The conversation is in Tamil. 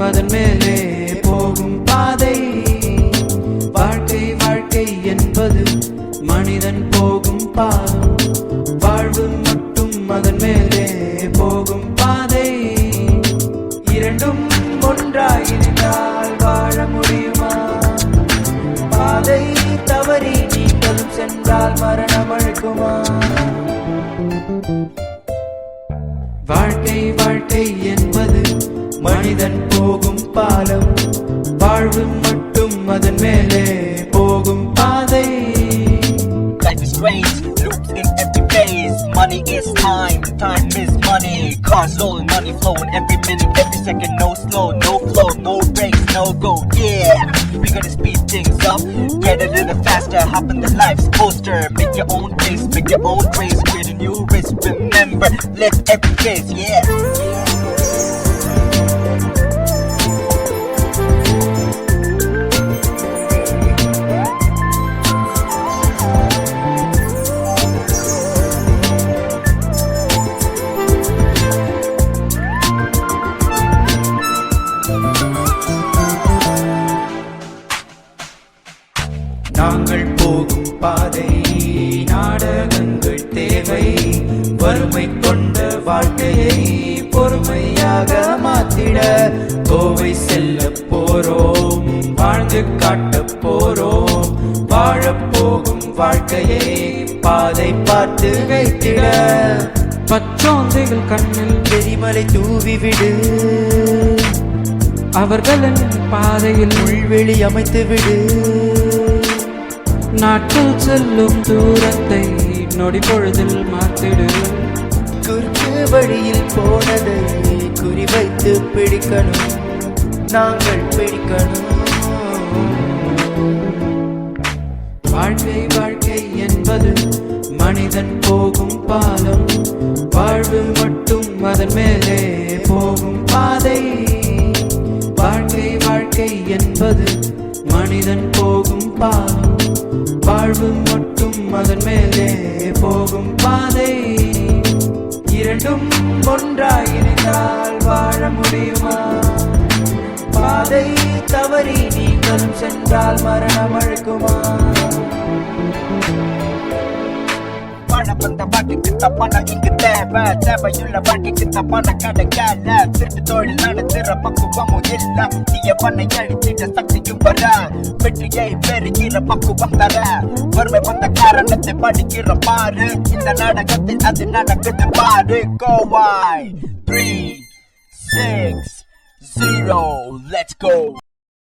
அதன் மேலே போகும் பாதை. வாழ்க்கை வாழ்க்கை என்பது மனிதன் போகும் பாதம். வாழ்வு மட்டும் அதன் மேலே போகும் பாதை. இரண்டும் ஒன்றாய் இணைந்தால் வாழ முடியுமா? பாதை தவறி நீங்களும் சென்றால் மரணம் அழைக்குமா? வாழ்க்கை வாழ்க்கை என்பது மனிதன் போகும் பாலம். வாழ்வு மட்டும் அதன் மேலே போகும் பாதை. Life is strange, loops in every phase. Money is time, time is money. Cars rolling, money flowing every minute, every second. No slow, no flow, no brakes, no go. Yeah, we gotta speed things up, get a little faster. Hop in the life's coaster, make your own pace, make your own race, create a new race. Remember, let every face, yeah. நாங்கள் போகும் பாதை நாடகங்கள் தேவை. வறுமை கொண்ட வாழ்க்கையை பொறுமையாக மாத்திட கோவை செல்ல போறோம், வாழ்ந்து காட்ட போறோம். வாழப்போகும் வாழ்க்கையை பாதை பார்த்து வைத்திட பச்சோந்தைகள் கண்ணில் எரிமலை தூவிவிடு. அவர்களின் பாதையில் உள்வெளி அமைத்து விடு. நாட்கள் செல்லும் தூரத்தை நொடி பொழுதில் மாற்றிடு. குறுக்கு வழியில் போனதை குறிவைத்து பிடிக்கணும், நாங்கள் பிடிக்கணும். வாழ்க்கை வாழ்க்கை என்பது மனிதன் போகும் பாலம். வாழ்வு மட்டும் அதன் மேலே போகும் பாதை. வாழ்க்கை வாழ்க்கை என்பது மனிதன் போகும் பாலம். வாழ்வு மட்டும் அதன் மேலே போகும் பாதை. இரண்டும் ஒன்றாய் இணைந்தால் வாழ முடியுமா? பாதை தவறி நீங்களும் சென்றால் மரணம் அழைக்குமா? பணம் வாழ்க்கைக்கு தப்பான இங்கு தேவை, தேவையுள்ள வாழ்க்கைக்கு தப்பான கிடைக்கல. திருட்டு தொழில் நடத்துற பக்குவமும் இல்ல, தீய பண்ணை அழித்திட சக்தியும் வர. வெற்றியை பெறுகிற பக்குவம் தர, வறுமை வந்த காரணத்தை படிக்கிற பாரு. இந்த நாடகத்தில் அது நடக்குது பாரு. Khowai 3, 6, 0, let's go.